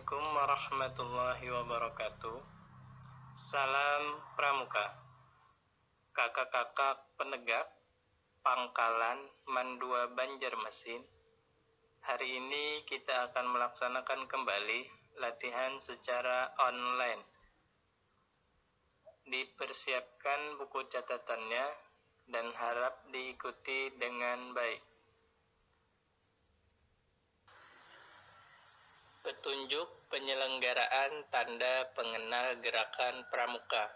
Assalamualaikum warahmatullahi wabarakatuh. Salam Pramuka. Kakak-kakak penegak Pangkalan Mandua Banjarmasin. Hari ini kita akan melaksanakan kembali latihan secara online. Dipersiapkan buku catatannya dan harap diikuti dengan baik. Petunjuk penyelenggaraan tanda pengenal gerakan pramuka.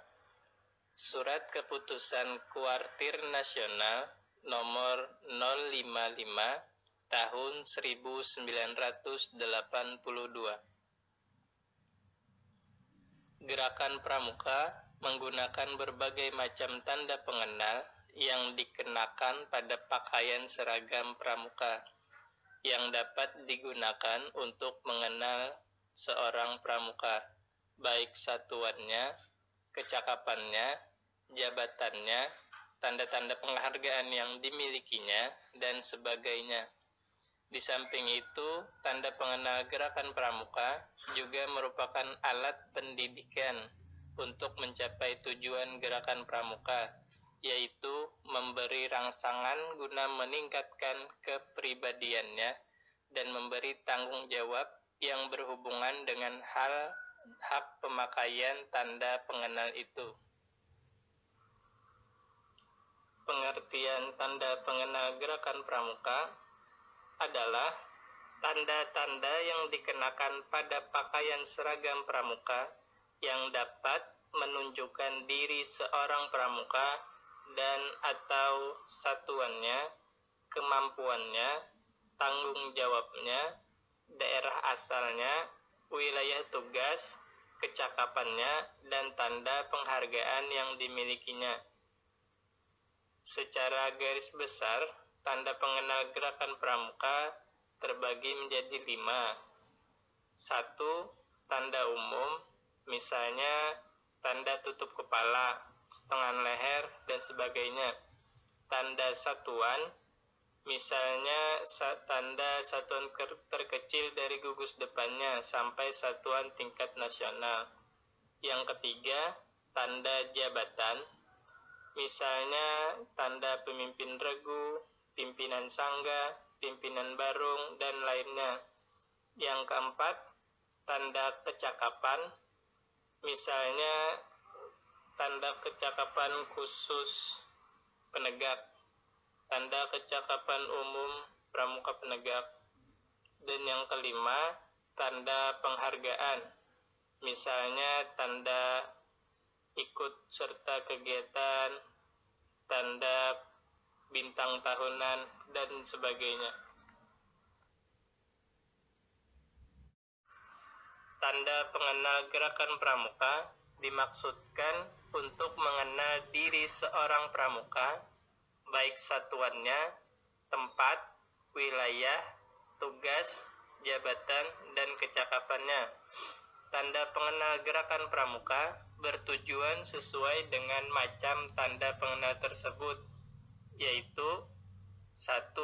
Surat Keputusan Kuartir Nasional nomor 055 tahun 1982. Gerakan pramuka menggunakan berbagai macam tanda pengenal yang dikenakan pada pakaian seragam pramuka, yang dapat digunakan untuk mengenal seorang pramuka, baik satuannya, kecakapannya, jabatannya, tanda-tanda penghargaan yang dimilikinya, dan sebagainya. Di samping itu, tanda pengenal gerakan pramuka juga merupakan alat pendidikan untuk mencapai tujuan gerakan pramuka, yaitu memberi rangsangan guna meningkatkan kepribadiannya dan memberi tanggung jawab yang berhubungan dengan hak pemakaian tanda pengenal itu. Pengertian tanda pengenal gerakan pramuka adalah tanda-tanda yang dikenakan pada pakaian seragam pramuka yang dapat menunjukkan diri seorang pramuka dan atau satuannya, kemampuannya, tanggung jawabnya, daerah asalnya, wilayah tugas, kecakapannya, dan tanda penghargaan yang dimilikinya. Secara garis besar, tanda pengenal gerakan pramuka terbagi menjadi 5. 1. Tanda umum, misalnya tanda tutup kepala, setengah leher, dan sebagainya. Tanda satuan, misalnya tanda satuan terkecil dari gugus depannya sampai satuan tingkat nasional. Yang ketiga, tanda jabatan, misalnya tanda pemimpin regu, pimpinan sangga, pimpinan barung, dan lainnya. Yang keempat, tanda kecakapan, misalnya tanda kecakapan khusus penegak, tanda kecakapan umum pramuka penegak. Dan yang kelima, tanda penghargaan, misalnya tanda ikut serta kegiatan, tanda bintang tahunan, dan sebagainya. Tanda pengenal gerakan pramuka dimaksudkan untuk mengenal diri seorang pramuka, baik satuannya, tempat, wilayah, tugas, jabatan, dan kecakapannya. Tanda pengenal gerakan pramuka bertujuan sesuai dengan macam tanda pengenal tersebut, yaitu 1.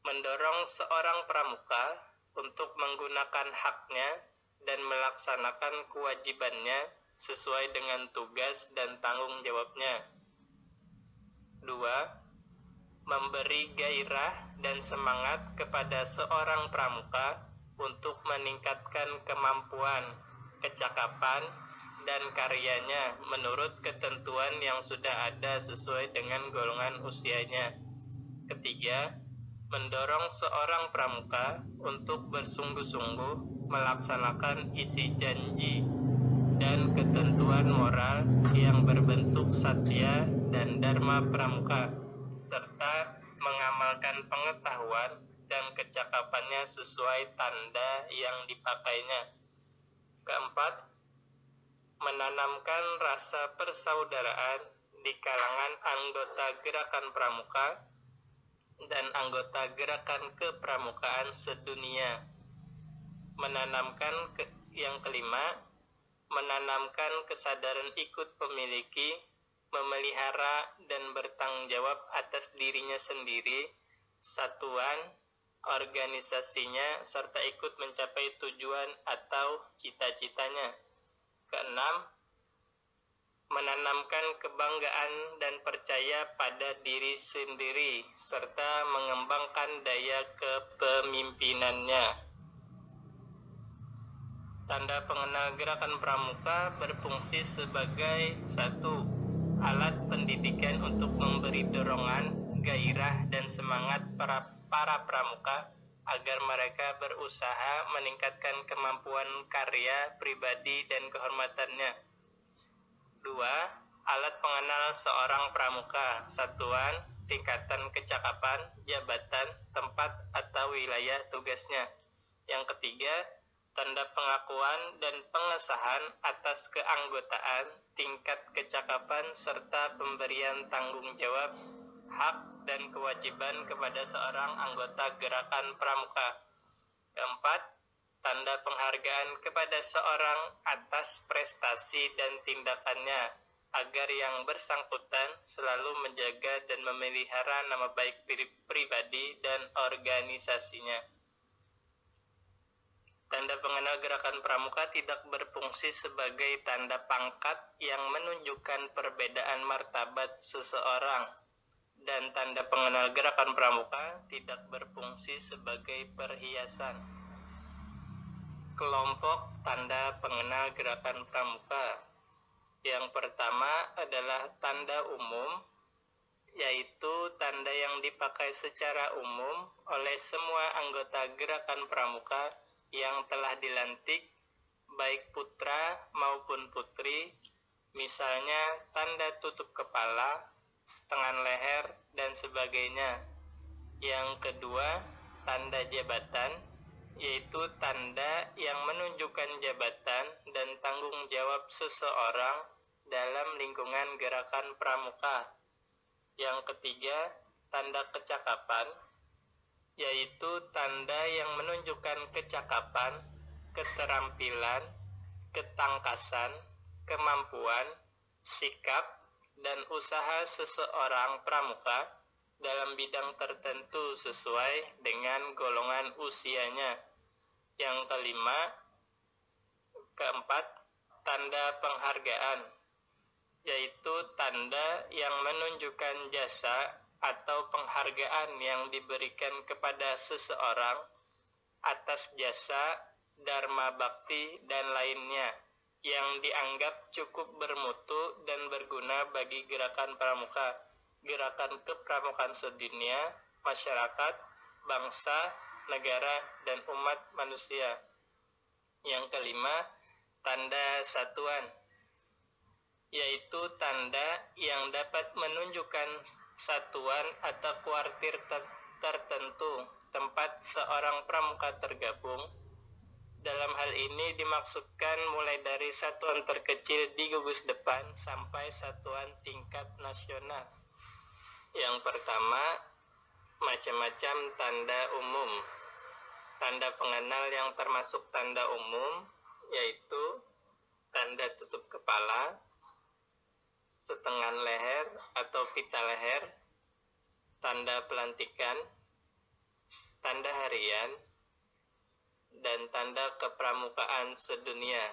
Mendorong seorang pramuka untuk menggunakan haknya dan melaksanakan kewajibannya sesuai dengan tugas dan tanggung jawabnya. 2. Memberi gairah dan semangat kepada seorang pramuka untuk meningkatkan kemampuan, kecakapan, dan karyanya menurut ketentuan yang sudah ada sesuai dengan golongan usianya. 3. Mendorong seorang pramuka untuk bersungguh-sungguh melaksanakan isi janji dan ketentuan moral yang berbentuk satya dan dharma pramuka, serta mengamalkan pengetahuan dan kecakapannya sesuai tanda yang dipakainya. 4. Menanamkan rasa persaudaraan di kalangan anggota gerakan pramuka dan anggota gerakan kepramukaan sedunia. Yang kelima, menanamkan kesadaran ikut memiliki, memelihara, dan bertanggung jawab atas dirinya sendiri, satuan, organisasinya, serta ikut mencapai tujuan atau cita-citanya. Keenam, menanamkan kebanggaan dan percaya pada diri sendiri, serta mengembangkan daya kepemimpinannya. Tanda pengenal gerakan pramuka berfungsi sebagai satu, alat pendidikan untuk memberi dorongan, gairah, dan semangat para pramuka agar mereka berusaha meningkatkan kemampuan karya pribadi dan kehormatannya. 2. Alat pengenal seorang pramuka, satuan, tingkatan kecakapan, jabatan, tempat, atau wilayah tugasnya. Yang ketiga, tanda pengakuan dan pengesahan atas keanggotaan, tingkat kecakapan, serta pemberian tanggung jawab, hak, dan kewajiban kepada seorang anggota gerakan pramuka. Keempat, tanda penghargaan kepada seorang atas prestasi dan tindakannya, agar yang bersangkutan selalu menjaga dan memelihara nama baik pribadi dan organisasinya. Tanda pengenal gerakan pramuka tidak berfungsi sebagai tanda pangkat yang menunjukkan perbedaan martabat seseorang, dan tanda pengenal gerakan pramuka tidak berfungsi sebagai perhiasan. Kelompok tanda pengenal gerakan pramuka. Yang pertama adalah tanda umum, yaitu tanda yang dipakai secara umum oleh semua anggota gerakan pramuka yang telah dilantik, baik putra maupun putri, misalnya tanda tutup kepala, setengah leher, dan sebagainya. Yang kedua, tanda jabatan, yaitu tanda yang menunjukkan jabatan dan tanggung jawab seseorang dalam lingkungan gerakan pramuka. Yang ketiga, tanda kecakapan, yaitu tanda yang menunjukkan kecakapan, keterampilan, ketangkasan, kemampuan, sikap, dan usaha seseorang pramuka dalam bidang tertentu sesuai dengan golongan usianya. Yang keempat, tanda penghargaan, yaitu tanda yang menunjukkan jasa atau penghargaan yang diberikan kepada seseorang atas jasa, dharma bakti, dan lainnya yang dianggap cukup bermutu dan berguna bagi gerakan pramuka, gerakan kepramukaan sedunia, masyarakat, bangsa, negara, dan umat manusia. Yang kelima, tanda satuan, yaitu tanda yang dapat menunjukkan satuan atau kuartir tertentu tempat seorang pramuka tergabung. Dalam hal ini dimaksudkan mulai dari satuan terkecil di gugus depan sampai satuan tingkat nasional. Yang pertama, macam-macam tanda umum. Tanda pengenal yang termasuk tanda umum yaitu tanda tutup kepala, setengah leher atau pita leher, tanda pelantikan, tanda harian, dan tanda kepramukaan sedunia.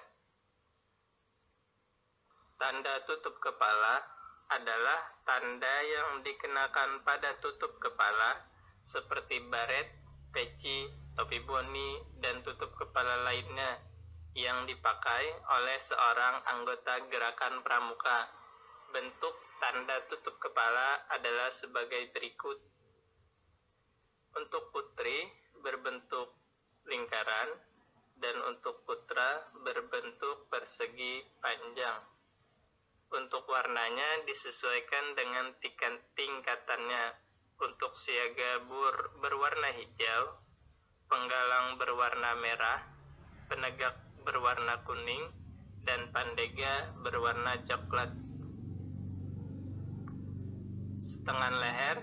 Tanda tutup kepala adalah tanda yang dikenakan pada tutup kepala seperti baret, peci, topi boni, dan tutup kepala lainnya yang dipakai oleh seorang anggota gerakan pramuka. Bentuk tanda tutup kepala adalah sebagai berikut. Untuk putri berbentuk lingkaran dan untuk putra berbentuk persegi panjang. Untuk warnanya disesuaikan dengan tingkatannya. Untuk siaga berwarna hijau, penggalang berwarna merah, penegak berwarna kuning, dan pandega berwarna coklat. Setengah leher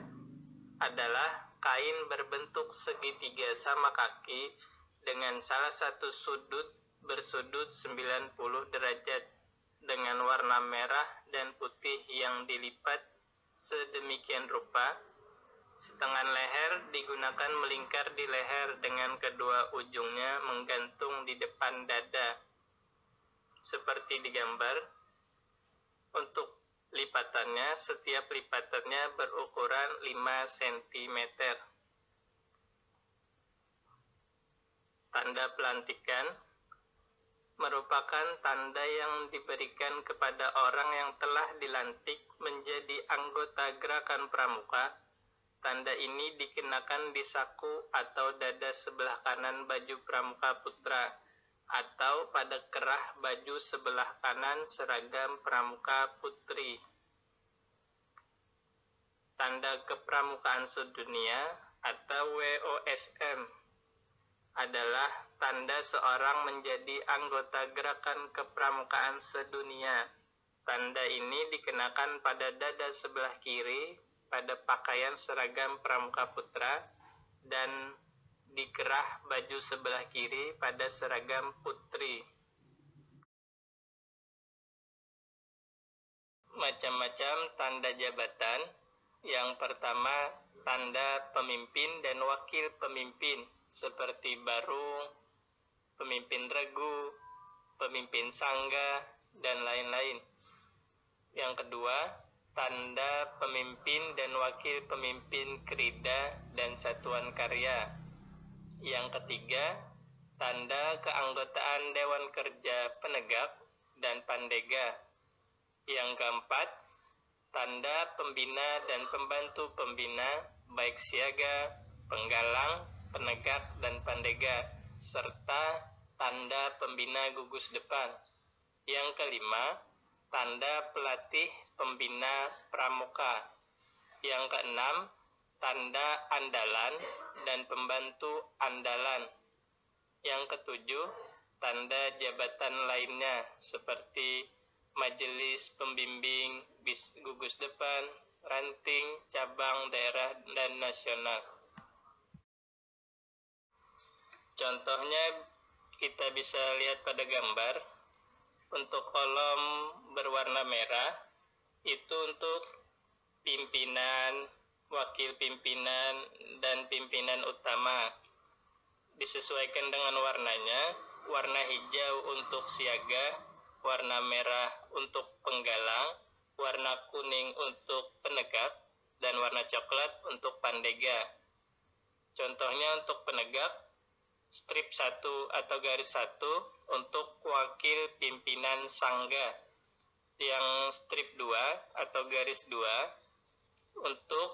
adalah kain berbentuk segitiga sama kaki dengan salah satu sudut bersudut 90 derajat dengan warna merah dan putih yang dilipat sedemikian rupa Setengah leher digunakan melingkar di leher dengan kedua ujungnya menggantung di depan dada, seperti di gambar. Untuk lipatannya, setiap lipatannya berukuran 5 cm. Tanda pelantikan merupakan tanda yang diberikan kepada orang yang telah dilantik menjadi anggota gerakan pramuka. Tanda ini dikenakan di saku atau dada sebelah kanan baju pramuka putra, atau pada kerah baju sebelah kanan seragam pramuka putri. Tanda kepramukaan sedunia atau WOSM adalah tanda seorang menjadi anggota gerakan kepramukaan sedunia. Tanda ini dikenakan pada dada sebelah kiri pada pakaian seragam pramuka putra dan di kerah baju sebelah kiri pada seragam putri. Macam-macam tanda jabatan. Yang pertama, tanda pemimpin dan wakil pemimpin, seperti barung, pemimpin regu, pemimpin sangga, dan lain-lain. Yang kedua, tanda pemimpin dan wakil pemimpin krida dan satuan karya. Yang ketiga, tanda keanggotaan Dewan Kerja Penegak dan Pandega. Yang keempat, tanda pembina dan pembantu pembina, baik siaga, penggalang, penegak, dan pandega, serta tanda pembina gugus depan. Yang kelima, tanda pelatih pembina pramuka. Yang keenam, tanda andalan dan pembantu andalan. Yang ketujuh, tanda jabatan lainnya seperti majelis pembimbing, gugus depan, ranting, cabang, daerah, dan nasional. Contohnya kita bisa lihat pada gambar. Untuk kolom berwarna merah itu untuk pimpinan, wakil pimpinan, dan pimpinan utama. Disesuaikan dengan warnanya, warna hijau untuk siaga, warna merah untuk penggalang, warna kuning untuk penegak, dan warna coklat untuk pandega. Contohnya untuk penegak, strip 1 atau garis 1 untuk wakil pimpinan sangga, yang strip 2 atau garis 2 untuk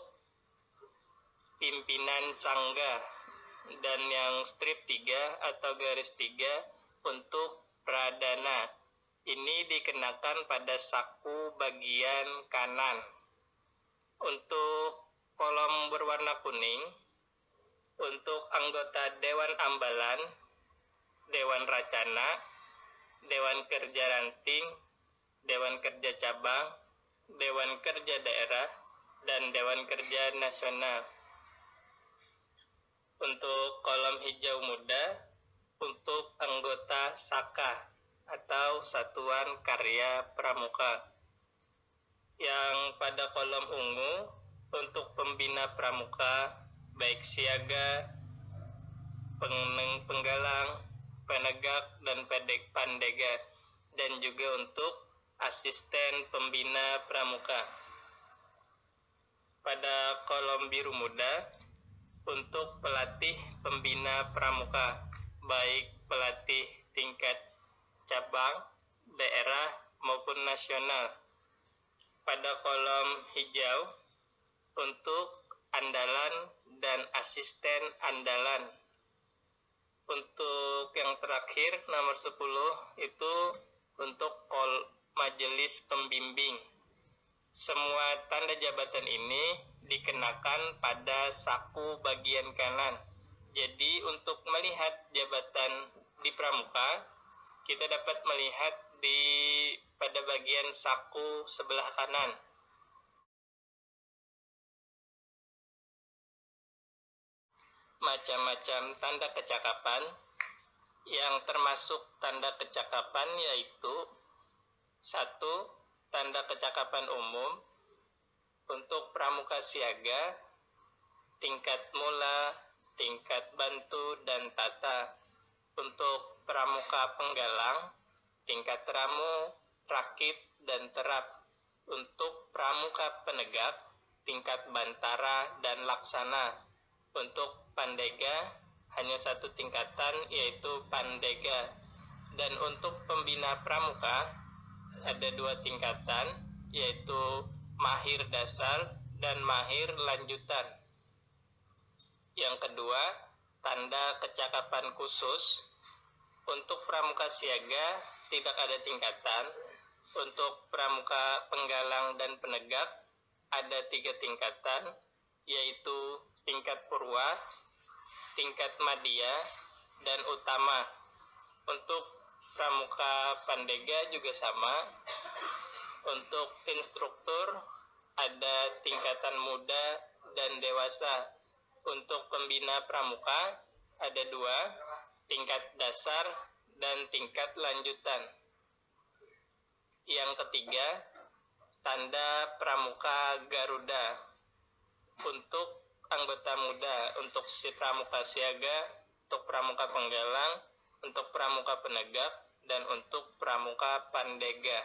pimpinan sangga, dan yang strip 3 atau garis 3 untuk pradana. Ini dikenakan pada saku bagian kanan. Untuk kolom berwarna kuning, untuk anggota Dewan Ambalan, Dewan Racana, Dewan Kerja Ranting, Dewan Kerja Cabang, Dewan Kerja Daerah, dan Dewan Kerja Nasional. Untuk kolom hijau muda, untuk anggota Saka atau Satuan Karya Pramuka. Yang pada kolom ungu, untuk pembina pramuka, baik siaga, penggalang, penegak, dan pandega, dan juga untuk asisten pembina pramuka. Pada kolom biru muda, untuk pelatih pembina pramuka, baik pelatih tingkat cabang, daerah, maupun nasional. Pada kolom hijau, untuk andalan dan asisten andalan. Untuk yang terakhir, nomor 10, itu untuk majelis pembimbing. Semua tanda jabatan ini dikenakan pada saku bagian kanan. Jadi untuk melihat jabatan di pramuka, kita dapat melihat pada bagian saku sebelah kanan. Macam-macam tanda kecakapan, yang termasuk tanda kecakapan yaitu 1. Tanda kecakapan umum. Untuk pramuka siaga, tingkat mula, tingkat bantu, dan tata. Untuk pramuka penggalang, tingkat ramu, rakit, dan terap. Untuk pramuka penegak, tingkat bantara dan laksana. Untuk pandega, hanya satu tingkatan, yaitu pandega. Dan untuk pembina pramuka, ada dua tingkatan, yaitu mahir dasar dan mahir lanjutan. Yang kedua, tanda kecakapan khusus. Untuk pramuka siaga tidak ada tingkatan. Untuk pramuka penggalang dan penegak ada 3 tingkatan, yaitu tingkat purwa, tingkat madya, dan utama. Untuk pramuka pandega juga sama. Untuk instruktur ada tingkatan muda dan dewasa. Untuk pembina pramuka ada 2, tingkat dasar dan tingkat lanjutan. Yang ketiga, tanda pramuka Garuda. Untuk anggota muda, untuk si pramuka siaga, untuk pramuka penggalang, untuk pramuka penegak, dan untuk pramuka pandega.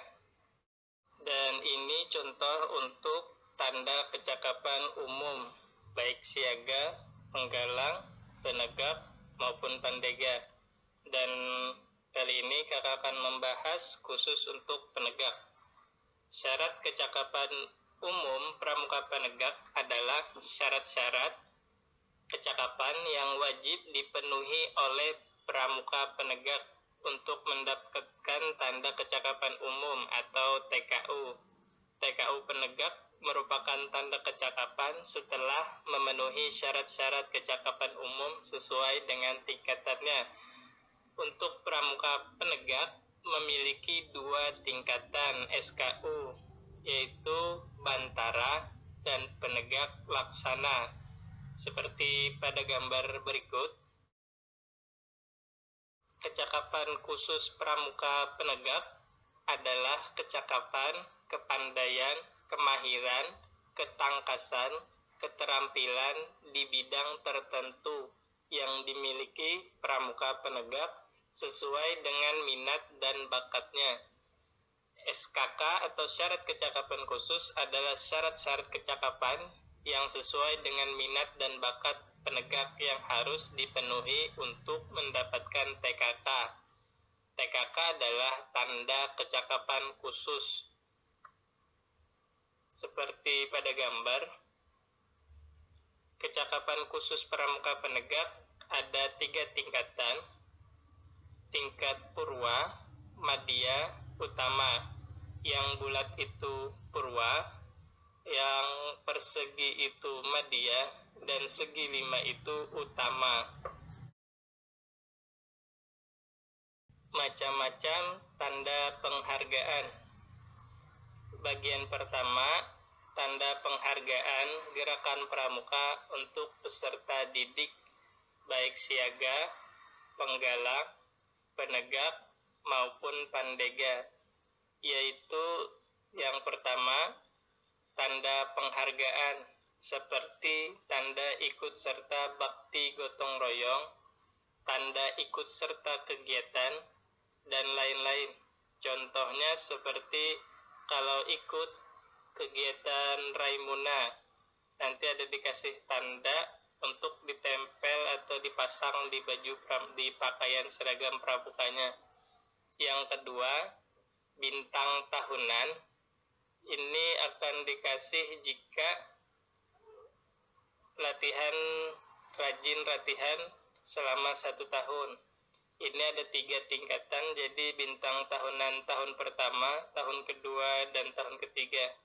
Dan ini contoh untuk tanda kecakapan umum, baik siaga, penggalang, penegak, maupun pandega. Dan kali ini kakak akan membahas khusus untuk penegak. Syarat kecakapan umum pramuka penegak adalah syarat-syarat kecakapan yang wajib dipenuhi oleh pramuka penegak untuk mendapatkan tanda kecakapan umum atau TKU. TKU penegak merupakan tanda kecakapan setelah memenuhi syarat-syarat kecakapan umum sesuai dengan tingkatannya. Untuk pramuka penegak memiliki 2 tingkatan SKU, yaitu bantara dan penegak laksana. Seperti pada gambar berikut, kecakapan khusus pramuka penegak adalah kecakapan, kepandaian, kemahiran, ketangkasan, keterampilan di bidang tertentu yang dimiliki pramuka penegak sesuai dengan minat dan bakatnya. SKK atau syarat kecakapan khusus adalah syarat-syarat kecakapan yang sesuai dengan minat dan bakat penegak yang harus dipenuhi untuk mendapatkan TKK. TKK adalah tanda kecakapan khusus. Seperti pada gambar, kecakapan khusus pramuka penegak ada 3 tingkatan. Tingkat purwa, madya, utama. Yang bulat itu purwa, yang persegi itu madya, dan segi 5 itu utama. Macam-macam tanda penghargaan. Bagian pertama, tanda penghargaan gerakan pramuka untuk peserta didik, baik siaga, penggalang, penegak, maupun pandega, yaitu yang pertama, tanda penghargaan seperti tanda ikut serta bakti gotong royong, tanda ikut serta kegiatan, dan lain-lain. Contohnya seperti kalau ikut kegiatan Raimuna, nanti ada dikasih tanda untuk ditempel atau dipasang di baju di pakaian seragam pramukanya. Yang kedua, bintang tahunan. Ini akan dikasih jika rajin latihan selama 1 tahun. Ini ada 3 tingkatan, jadi bintang tahunan tahun pertama, tahun kedua, dan tahun ketiga.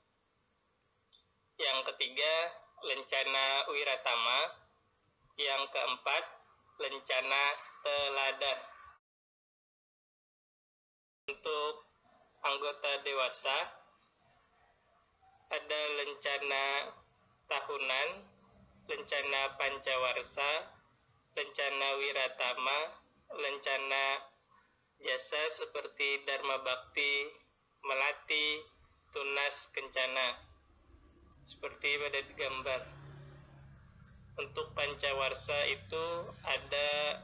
Yang ketiga, lencana wiratama. Yang keempat, lencana teladan. Untuk anggota dewasa, ada lencana tahunan, lencana pancawarsa, lencana wiratama, lencana jasa seperti Dharma Bakti, Melati, Tunas Kencana. Seperti pada gambar. Untuk pancawarsa itu ada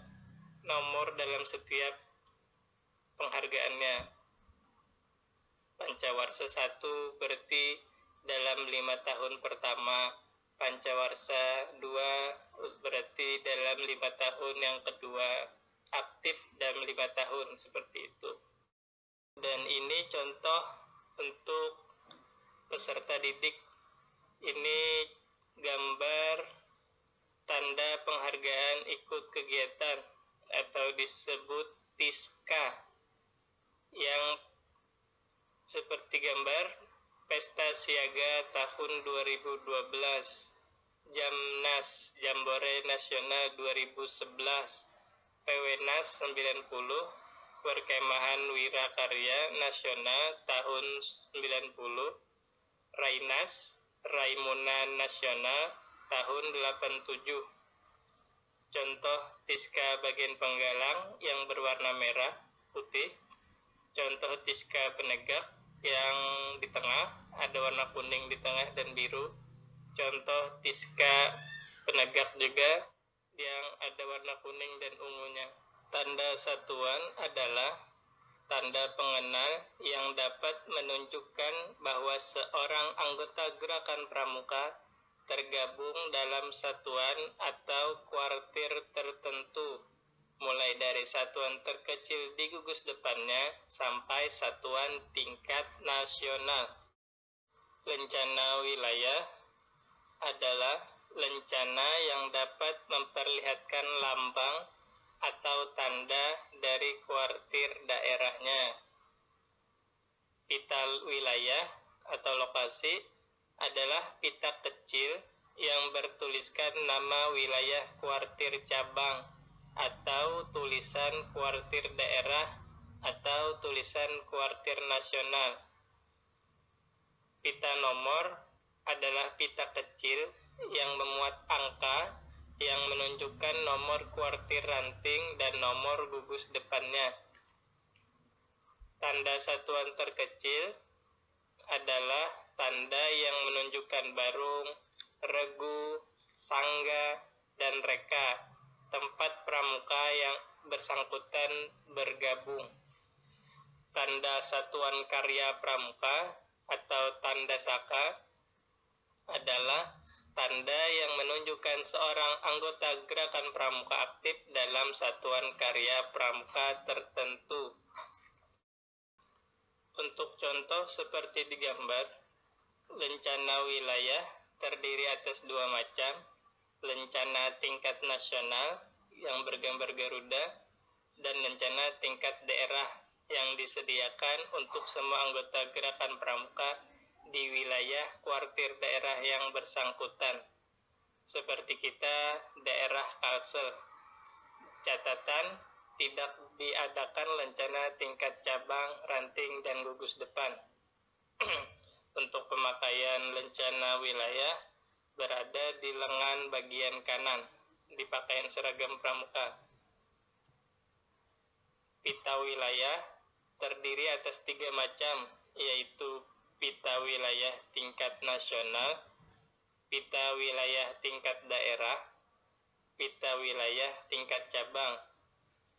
nomor dalam setiap penghargaannya. Pancawarsa 1 berarti dalam 5 tahun pertama, pancawarsa 2 berarti dalam 5 tahun yang kedua, aktif dalam 5 tahun, seperti itu. Dan ini contoh untuk peserta didik. Ini gambar tanda penghargaan ikut kegiatan atau disebut TISKA, yang seperti gambar Pesta Siaga tahun 2012, Jamnas Jambore Nasional 2011, PWNAS 90, Perkemahan Wirakarya Nasional tahun 90, Rainas Raimuna Nasional tahun 87. Contoh TISKA bagian penggalang yang berwarna merah putih. Contoh TISKA penegak yang di tengah ada warna kuning di tengah dan biru. Contoh TISKA penegak juga yang ada warna kuning dan ungunya. Tanda satuan adalah tanda pengenal yang dapat menunjukkan bahwa seorang anggota gerakan pramuka tergabung dalam satuan atau kuartir tertentu, mulai dari satuan terkecil di gugus depannya sampai satuan tingkat nasional. Lencana wilayah adalah lencana yang dapat memperlihatkan lambang atau tanda dari kuartir daerahnya. Pita wilayah atau lokasi adalah pita kecil yang bertuliskan nama wilayah kuartir cabang atau tulisan kuartir daerah atau tulisan kuartir nasional. Pita nomor adalah pita kecil yang memuat angka yang menunjukkan nomor kuartir ranting dan nomor gugus depannya. Tanda satuan terkecil adalah tanda yang menunjukkan barung, regu, sangga, dan reka, tempat pramuka yang bersangkutan bergabung. Tanda satuan karya pramuka atau tanda saka adalah tanda yang menunjukkan seorang anggota gerakan pramuka aktif dalam satuan karya pramuka tertentu. Untuk contoh seperti di gambar, lencana wilayah terdiri atas 2 macam, lencana tingkat nasional yang bergambar Garuda dan lencana tingkat daerah yang disediakan untuk semua anggota gerakan pramuka di wilayah kuartir daerah yang bersangkutan, seperti kita daerah Kalsel. Catatan, tidak diadakan lencana tingkat cabang, ranting, dan gugus depan. Untuk pemakaian lencana wilayah berada di lengan bagian kanan, di pakaian seragam pramuka. Pita wilayah terdiri atas 3 macam, yaitu pita wilayah tingkat nasional, pita wilayah tingkat daerah, pita wilayah tingkat cabang.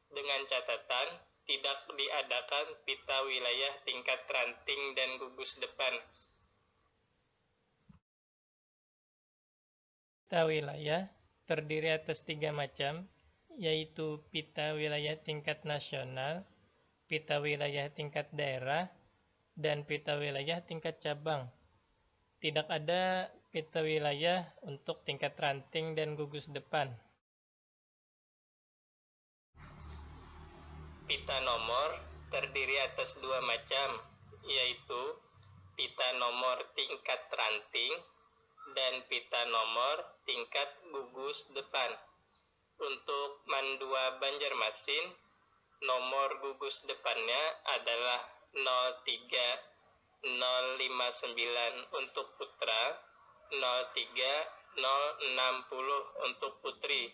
Dengan catatan, tidak diadakan pita wilayah tingkat ranting dan gugus depan. Pita wilayah terdiri atas 3 macam, yaitu pita wilayah tingkat nasional, pita wilayah tingkat daerah, dan pita wilayah tingkat cabang. Tidak ada pita wilayah untuk tingkat ranting dan gugus depan. Pita nomor terdiri atas 2 macam, yaitu pita nomor tingkat ranting dan pita nomor tingkat gugus depan. Untuk Mandua Banjarmasin, nomor gugus depannya adalah 03059 untuk putra, 03060 untuk putri.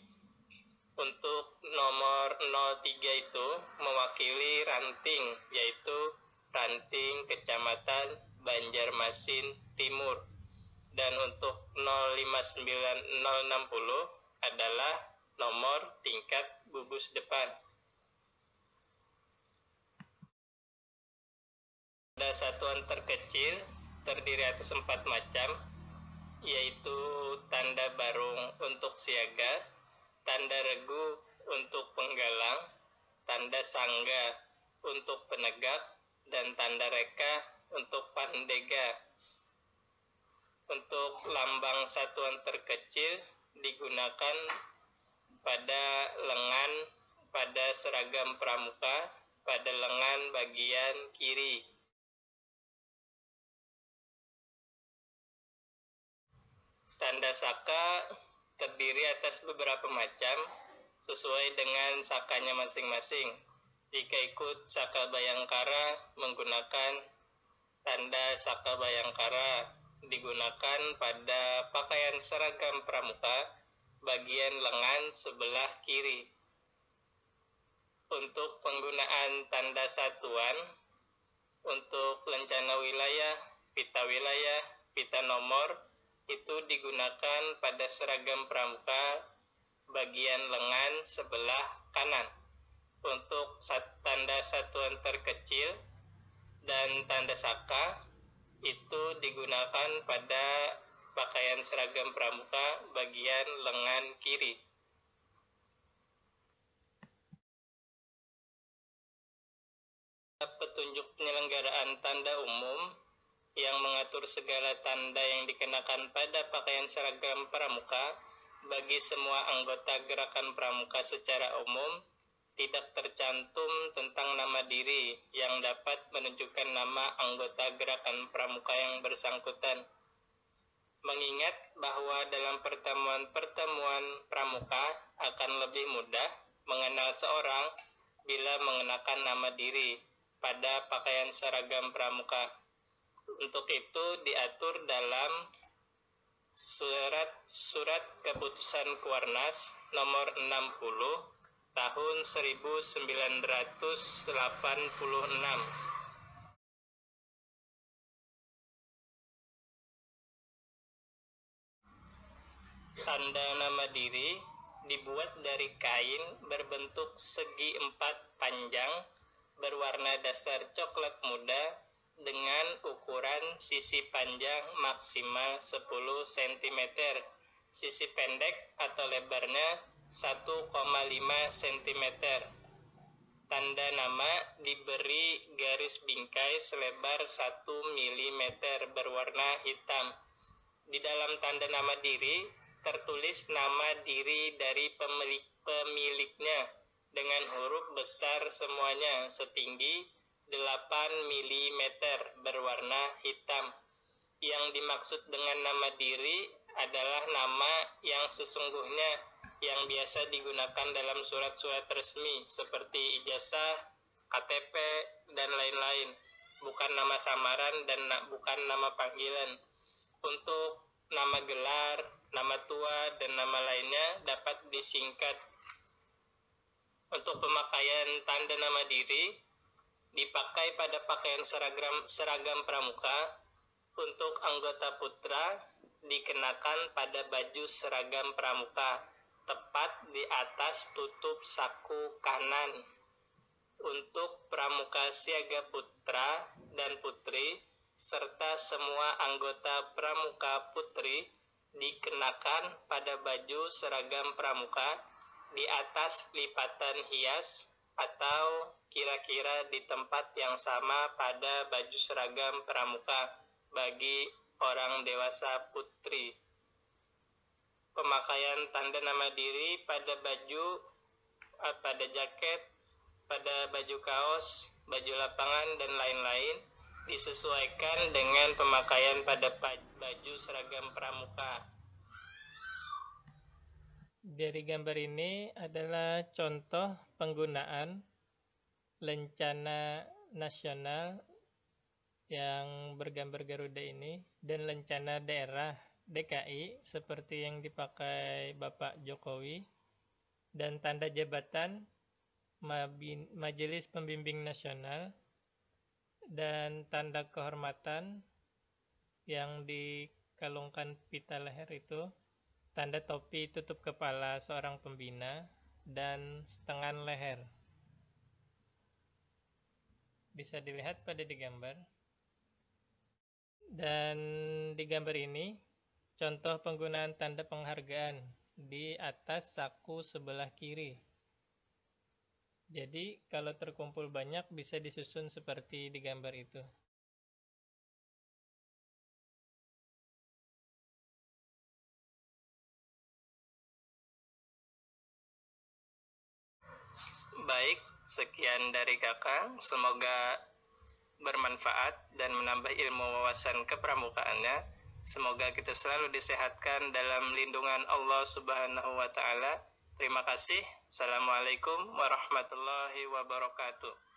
Untuk nomor 03 itu mewakili ranting, yaitu ranting Kecamatan Banjarmasin Timur. dan untuk 059060 adalah nomor tingkat gugus depan. Ada satuan terkecil terdiri atas 4 macam, yaitu tanda barung untuk siaga, tanda regu untuk penggalang, tanda sangga untuk penegak, dan tanda reka untuk pandega. Untuk lambang satuan terkecil digunakan pada lengan pada seragam pramuka pada lengan bagian kiri. Tanda saka terdiri atas beberapa macam sesuai dengan sakanya masing-masing. Jika ikut Saka Bayangkara menggunakan tanda Saka Bayangkara digunakan pada pakaian seragam pramuka bagian lengan sebelah kiri. Untuk penggunaan tanda satuan, untuk lencana wilayah, pita nomor, itu digunakan pada seragam pramuka bagian lengan sebelah kanan. Untuk tanda satuan terkecil dan tanda saka itu digunakan pada pakaian seragam pramuka bagian lengan kiri. Petunjuk penyelenggaraan tanda umum yang mengatur segala tanda yang dikenakan pada pakaian seragam pramuka bagi semua anggota gerakan pramuka secara umum, tidak tercantum tentang nama diri yang dapat menunjukkan nama anggota gerakan pramuka yang bersangkutan. Mengingat bahwa dalam pertemuan-pertemuan pramuka akan lebih mudah mengenal seorang bila mengenakan nama diri pada pakaian seragam pramuka. Untuk itu diatur dalam Surat Keputusan Kuarnas nomor 60 tahun 1986. Tanda nama diri dibuat dari kain berbentuk segi empat panjang berwarna dasar coklat muda dengan ukuran sisi panjang maksimal 10 cm, sisi pendek atau lebarnya 1,5 cm. Tanda nama diberi garis bingkai selebar 1 mm berwarna hitam. Di dalam tanda nama diri tertulis nama diri dari pemiliknya dengan huruf besar semuanya setinggi 8 mm berwarna hitam. Yang dimaksud dengan nama diri adalah nama yang sesungguhnya yang biasa digunakan dalam surat-surat resmi seperti ijazah, KTP, dan lain-lain, bukan nama samaran dan bukan nama panggilan. Untuk nama gelar, nama tua, dan nama lainnya dapat disingkat. Untuk pemakaian tanda nama diri dipakai pada pakaian seragam pramuka. Untuk anggota putra dikenakan pada baju seragam pramuka tepat di atas tutup saku kanan. Untuk pramuka siaga putra dan putri serta semua anggota pramuka putri dikenakan pada baju seragam pramuka di atas lipatan hias atau kira-kira di tempat yang sama pada baju seragam pramuka bagi orang dewasa putri. Pemakaian tanda nama diri pada baju, pada jaket, pada baju kaos, baju lapangan, dan lain-lain disesuaikan dengan pemakaian pada baju seragam pramuka. Dari gambar ini adalah contoh penggunaan lencana nasional yang bergambar Garuda ini dan lencana daerah DKI seperti yang dipakai Bapak Jokowi, dan tanda jabatan Majelis Pembimbing Nasional dan tanda kehormatan yang kalungkan pita leher itu tanda topi tutup kepala seorang pembina dan setengah leher. Bisa dilihat pada di gambar. Dan di gambar ini contoh penggunaan tanda penghargaan di atas saku sebelah kiri. Jadi kalau terkumpul banyak bisa disusun seperti di gambar itu. Baik, sekian dari kakak. Semoga bermanfaat dan menambah ilmu wawasan kepramukaannya. Semoga kita selalu disehatkan dalam lindungan Allah Subhanahu wa Ta'ala. Terima kasih. Assalamualaikum warahmatullahi wabarakatuh.